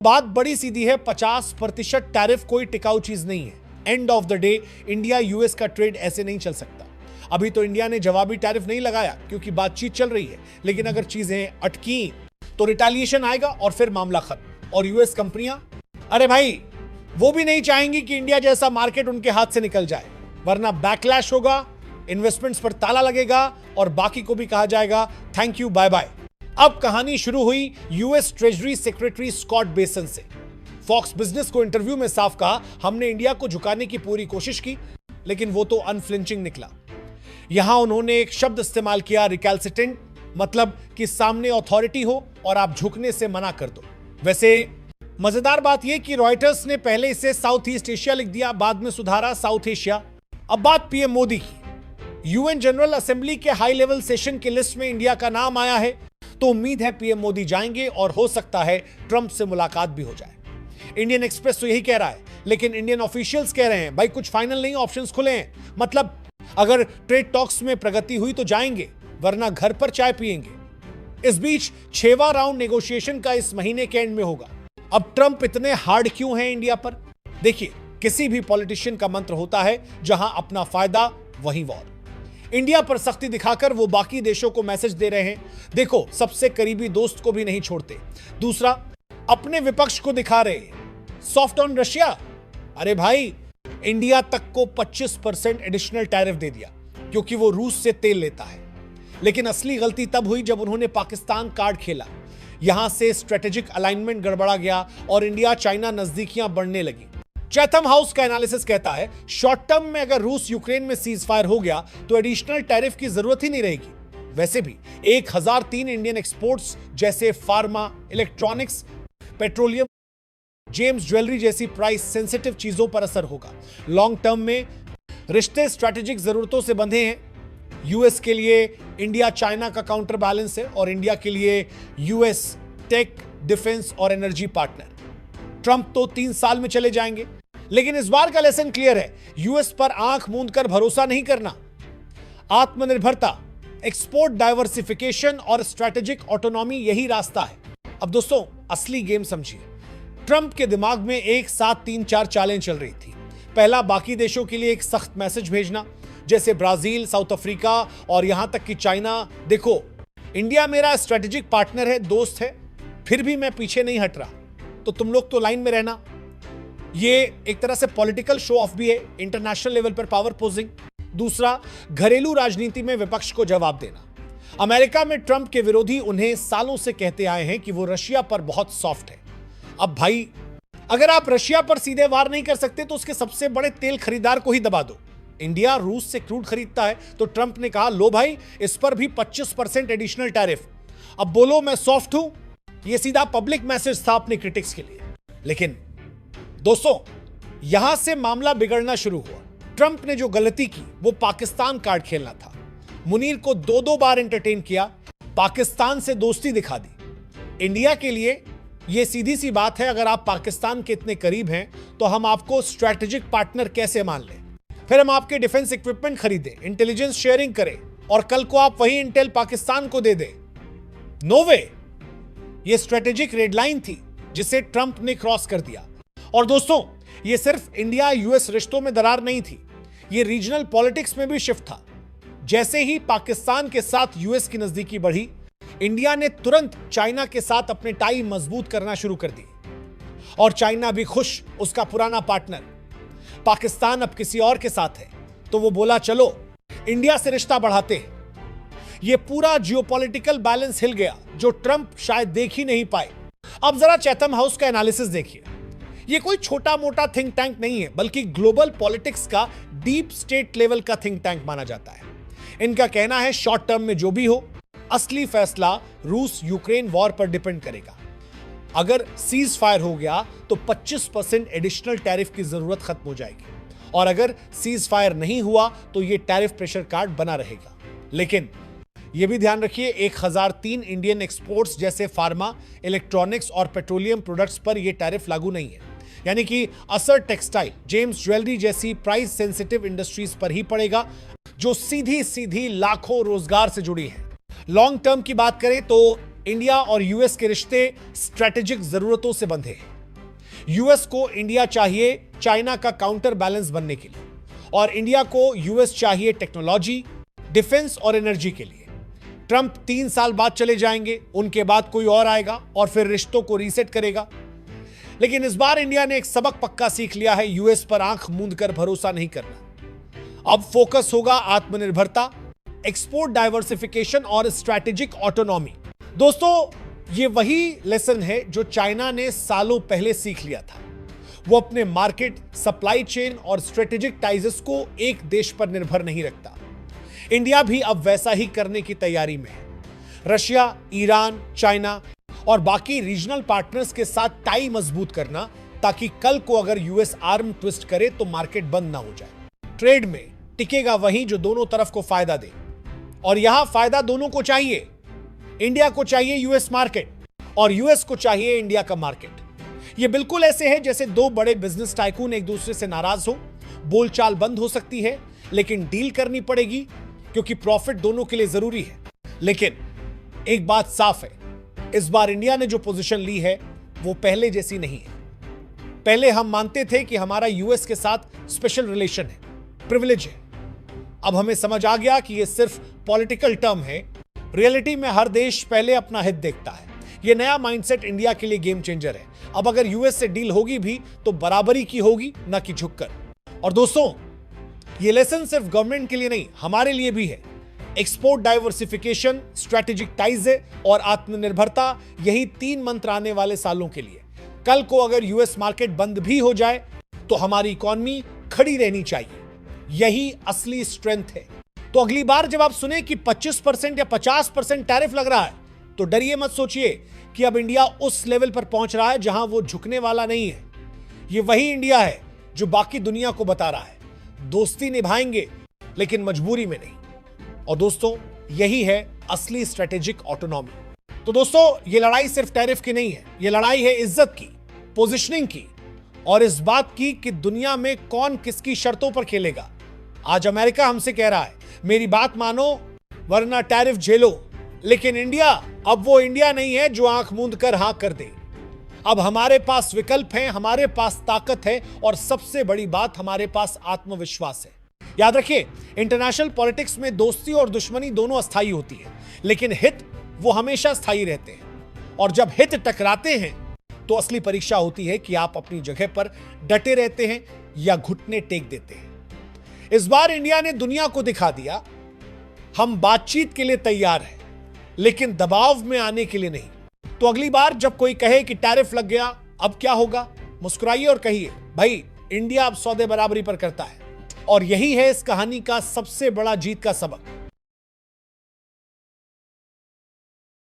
बात बड़ी सीधी है, 50% टैरिफ कोई टिकाऊ चीज नहीं है। End of the day India US का ट्रेड ऐसे नहीं चल सकता। अभी तो इंडिया ने जवाबी टैरिफ नहीं लगाया क्योंकि बातचीत चल रही है, लेकिन अगर चीजें अटकी तो रिटेलिएशन आएगा और फिर मामला खत्म। और यूएस कंपनियां, अरे भाई, वो भी नहीं चाहेंगी कि इंडिया जैसा मार्केट उनके हाथ से निकल जाए, वरना बैकलैश होगा, इन्वेस्टमेंट्स पर ताला लगेगा और बाकी को भी कहा जाएगा थैंक यू बाय बाय। अब कहानी शुरू हुई यूएस ट्रेजरी सेक्रेटरी स्कॉट बेसन से। फॉक्स बिजनेस को इंटरव्यू में साफ कहा, हमने इंडिया को झुकाने की पूरी कोशिश की, लेकिन वो तो अनफ्लिंचिंग निकला। यहां उन्होंने एक शब्द इस्तेमाल किया, रिकैल्सिटेंट, मतलब कि सामने अथॉरिटी हो और आप झुकने से मना कर दो। वैसे मजेदार बात यह कि रॉयटर्स ने पहले इसे साउथ ईस्ट एशिया लिख दिया, बाद में सुधारा साउथ एशिया। अब बात पीएम मोदी की। यूएन जनरल असेंबली के हाई लेवल सेशन की लिस्ट में इंडिया का नाम आया है, तो उम्मीद है पीएम मोदी जाएंगे और हो सकता है ट्रंप से मुलाकात भी हो जाए। इंडियन एक्सप्रेस तो यही कह रहा है, लेकिन इंडियन ऑफिशियल्स कह रहे हैं भाई कुछ फाइनल नहीं, ऑप्शंस खुले हैं। मतलब अगर ट्रेड टॉक्स में प्रगति हुई तो जाएंगे, वरना घर पर चाय पिएंगे। इस बीच 6वां राउंड नेगोशिएशन का इस महीने के एंड में होगा। अब ट्रंप इतने हार्ड क्यों हैं इंडिया पर? देखिए, किसी भी पॉलिटिशियन का मंत्र होता है, जहां अपना फायदा वहीं वॉर। इंडिया पर सख्ती दिखाकर वो बाकी देशों को मैसेज दे रहे हैं, देखो सबसे करीबी दोस्त को भी नहीं छोड़ते। दूसरा, अपने विपक्ष को दिखा रहे हैं सॉफ्ट ऑन रशिया। अरे भाई, इंडिया तक को 25% एडिशनल टैरिफ दे दिया क्योंकि वो रूस से तेल लेता है। लेकिन असली गलती तब हुई जब उन्होंने पाकिस्तान कार्ड खेला। यहां से स्ट्रेटेजिक अलाइनमेंट गड़बड़ा गया और इंडिया चाइना नजदीकियां बढ़ने लगी। चैथम हाउस का एनालिसिस कहता है, शॉर्ट टर्म में अगर रूस यूक्रेन में सीज फायर हो गया तो एडिशनल टैरिफ की जरूरत ही नहीं रहेगी। वैसे भी 1003 इंडियन एक्सपोर्ट्स जैसे pharma, electronics, petroleum, James jewellery जैसी प्राइस सेंसिटिव चीजों पर असर होगा। लॉन्ग टर्म में रिश्ते स्ट्रेटेजिक जरूरतों से बंधे हैं। यूएस के लिए इंडिया चाइना का काउंटर बैलेंस है और इंडिया के लिए यूएस टेक, डिफेंस और एनर्जी पार्टनर। ट्रंप तो 3 साल में चले जाएंगे, लेकिन इस बार का लेसन क्लियर है, यूएस पर आंख मूंद कर भरोसा नहीं करना। आत्मनिर्भरता, एक्सपोर्ट डाइवर्सिफिकेशन और स्ट्रेटेजिक ऑटोनॉमी, यही रास्ता है। अब दोस्तों, असली गेम समझिए। ट्रंप के दिमाग में एक साथ 3-4 चालें चल रही थी। पहला, बाकी देशों के लिए एक सख्त मैसेज भेजना, जैसे ब्राजील, साउथ अफ्रीका और यहां तक कि चाइना, देखो इंडिया मेरा स्ट्रेटेजिक पार्टनर है, दोस्त है, फिर भी मैं पीछे नहीं हट रहा, तो तुम लोग तो लाइन में रहना। ये एक तरह से पॉलिटिकल शो ऑफ भी है, इंटरनेशनल लेवल पर पावर पोजिंग। दूसरा, घरेलू राजनीति में विपक्ष को जवाब देना। अमेरिका में ट्रंप के विरोधी उन्हें सालों से कहते आए हैं कि वो रशिया पर बहुत सॉफ्ट है। अब भाई, अगर आप रशिया पर सीधे वार नहीं कर सकते तो उसके सबसे बड़े तेल खरीदार को ही दबा दो। इंडिया रूस से क्रूड खरीदता है, तो ट्रंप ने कहा लो भाई, इस पर भी 25% एडिशनल टैरिफ। अब बोलो मैं सॉफ्ट हूं, यह सीधा पब्लिक मैसेज था अपने क्रिटिक्स के लिए। लेकिन दोस्तों, यहां से मामला बिगड़ना शुरू हुआ। ट्रंप ने जो गलती की वो पाकिस्तान कार्ड खेलना था। मुनीर को 2-2 बार एंटरटेन किया, पाकिस्तान से दोस्ती दिखा दी। इंडिया के लिए यह सीधी सी बात है, अगर आप पाकिस्तान के इतने करीब हैं तो हम आपको स्ट्रेटेजिक पार्टनर कैसे मान लें? फिर हम आपके डिफेंस इक्विपमेंट खरीदें, इंटेलिजेंस शेयरिंग करें और कल को आप वही इंटेल पाकिस्तान को दे दें? नो वे। यह स्ट्रेटेजिक रेड लाइन थी जिसे ट्रंप ने क्रॉस कर दिया। और दोस्तों, यह सिर्फ इंडिया यूएस रिश्तों में दरार नहीं थी, यह रीजनल पॉलिटिक्स में भी शिफ्ट था। जैसे ही पाकिस्तान के साथ यूएस की नजदीकी बढ़ी, इंडिया ने तुरंत चाइना के साथ अपने टाई मजबूत करना शुरू कर दी। और चाइना भी खुश, उसका पुराना पार्टनर। पाकिस्तान अब किसी और के साथ है, तो वो बोला चलो इंडिया से रिश्ता बढ़ाते हैं। यह पूरा जियोपॉलिटिकल बैलेंस हिल गया, जो ट्रंप शायद देख ही नहीं पाए। अब जरा चैथम हाउस का एनालिसिस देखिए। यह कोई छोटा मोटा थिंक टैंक नहीं है, बल्कि ग्लोबल पॉलिटिक्स का डीप स्टेट लेवल का थिंक टैंक माना जाता है। इनका कहना है शॉर्ट टर्म में जो भी हो, असली फैसला रूस यूक्रेन वॉर पर डिपेंड करेगा। अगर सीज फायर हो गया तो 25% एडिशनल टैरिफ की जरूरत खत्म हो जाएगी, और अगर सीज फायर नहीं हुआ तो यह टैरिफ प्रेशर कार्ड बना रहेगा। लेकिन यह भी ध्यान रखिए, 1003 इंडियन एक्सपोर्ट्स जैसे फार्मा, इलेक्ट्रॉनिक्स और पेट्रोलियम प्रोडक्ट्स पर यह टैरिफ लागू नहीं है। यानी कि असर टेक्सटाइल, जेम्स ज्वेलरी जैसी प्राइस सेंसिटिव इंडस्ट्रीज पर ही पड़ेगा, जो सीधी सीधी लाखों रोजगार से जुड़ी है। लॉन्ग टर्म की बात करें तो इंडिया और यूएस के रिश्ते स्ट्रेटेजिक जरूरतों से बंधे हैं। यूएस को इंडिया चाहिए चाइना का काउंटर बैलेंस बनने के लिए, और इंडिया को यूएस चाहिए टेक्नोलॉजी, डिफेंस और एनर्जी के लिए। ट्रंप 3 साल बाद चले जाएंगे, उनके बाद कोई और आएगा और फिर रिश्तों को रीसेट करेगा। लेकिन इस बार इंडिया ने एक सबक पक्का सीख लिया है, यूएस पर आंख मूंद कर भरोसा नहीं करना। अब फोकस होगा आत्मनिर्भरता, एक्सपोर्ट डाइवर्सिफिकेशन और स्ट्रैटेजिक ऑटोनॉमी। दोस्तों, ये वही लेसन है जो चाइना ने सालों पहले सीख लिया था। वो अपने मार्केट, सप्लाई चेन और स्ट्रेटेजिक टाइजेस को एक देश पर निर्भर नहीं रखता। इंडिया भी अब वैसा ही करने की तैयारी में है। रशिया, ईरान, चाइना और बाकी रीजनल पार्टनर्स के साथ टाई मजबूत करना, ताकि कल को अगर यूएस आर्म ट्विस्ट करे तो मार्केट बंद ना हो जाए। ट्रेड में टिकेगा वही जो दोनों तरफ को फायदा दे, और यहां फायदा दोनों को चाहिए। इंडिया को चाहिए यूएस मार्केट और यूएस को चाहिए इंडिया का मार्केट। यह बिल्कुल ऐसे है जैसे दो बड़े बिजनेस टाइकून एक दूसरे से नाराज हो। बोलचाल बंद हो सकती है, लेकिन डील करनी पड़ेगी, क्योंकि प्रॉफिट दोनों के लिए जरूरी है। लेकिन एक बात साफ है, इस बार इंडिया ने जो पोजीशन ली है वो पहले जैसी नहीं है। पहले हम मानते थे कि हमारा यूएस के साथ स्पेशल रिलेशन है, प्रिविलेज है। अब हमें समझ आ गया कि यह सिर्फ पॉलिटिकल टर्म है। रियलिटी में हर देश पहले अपना हित देखता है। यह नया माइंडसेट इंडिया के लिए गेम चेंजर है। अब अगर यूएस से डील होगी भी तो बराबरी की होगी, ना कि झुककर। और दोस्तों, यह लेसन सिर्फ गवर्नमेंट के लिए नहीं, हमारे लिए भी है। एक्सपोर्ट डाइवर्सिफिकेशन, स्ट्रैटेजिक टाइज और आत्मनिर्भरता, यही 3 मंत्र आने वाले सालों के लिए। कल को अगर यूएस मार्केट बंद भी हो जाए तो हमारी इकॉनमी खड़ी रहनी चाहिए। यही असली स्ट्रेंथ है। तो अगली बार जब आप सुने कि 25% या 50% टैरिफ लग रहा है, तो डरिए मत। सोचिए कि अब इंडिया उस लेवल पर पहुंच रहा है जहां वो झुकने वाला नहीं है। ये वही इंडिया है जो बाकी दुनिया को बता रहा है, दोस्ती निभाएंगे लेकिन मजबूरी में नहीं। और दोस्तों, यही है असली स्ट्रेटेजिक ऑटोनॉमी। तो दोस्तों, ये लड़ाई सिर्फ टैरिफ की नहीं है, ये लड़ाई है इज्जत की, पोजिशनिंग की, और इस बात की कि दुनिया में कौन किसकी शर्तों पर खेलेगा। आज अमेरिका हमसे कह रहा है, मेरी बात मानो वरना टैरिफ झेलो। लेकिन इंडिया, अब वो इंडिया नहीं है जो आंख मूंद कर हाँ कर दे। अब हमारे पास विकल्प हैं, हमारे पास ताकत है, और सबसे बड़ी बात, हमारे पास आत्मविश्वास है। याद रखिए, इंटरनेशनल पॉलिटिक्स में दोस्ती और दुश्मनी दोनों अस्थायी होती है, लेकिन हित वो हमेशा स्थायी रहते हैं। और जब हित टकराते हैं तो असली परीक्षा होती है कि आप अपनी जगह पर डटे रहते हैं या घुटने टेक देते हैं। इस बार इंडिया ने दुनिया को दिखा दिया, हम बातचीत के लिए तैयार हैं, लेकिन दबाव में आने के लिए नहीं। तो अगली बार जब कोई कहे कि टैरिफ लग गया, अब क्या होगा, मुस्कुराइए और कहिए, भाई इंडिया अब सौदे बराबरी पर करता है। और यही है इस कहानी का सबसे बड़ा जीत का सबक।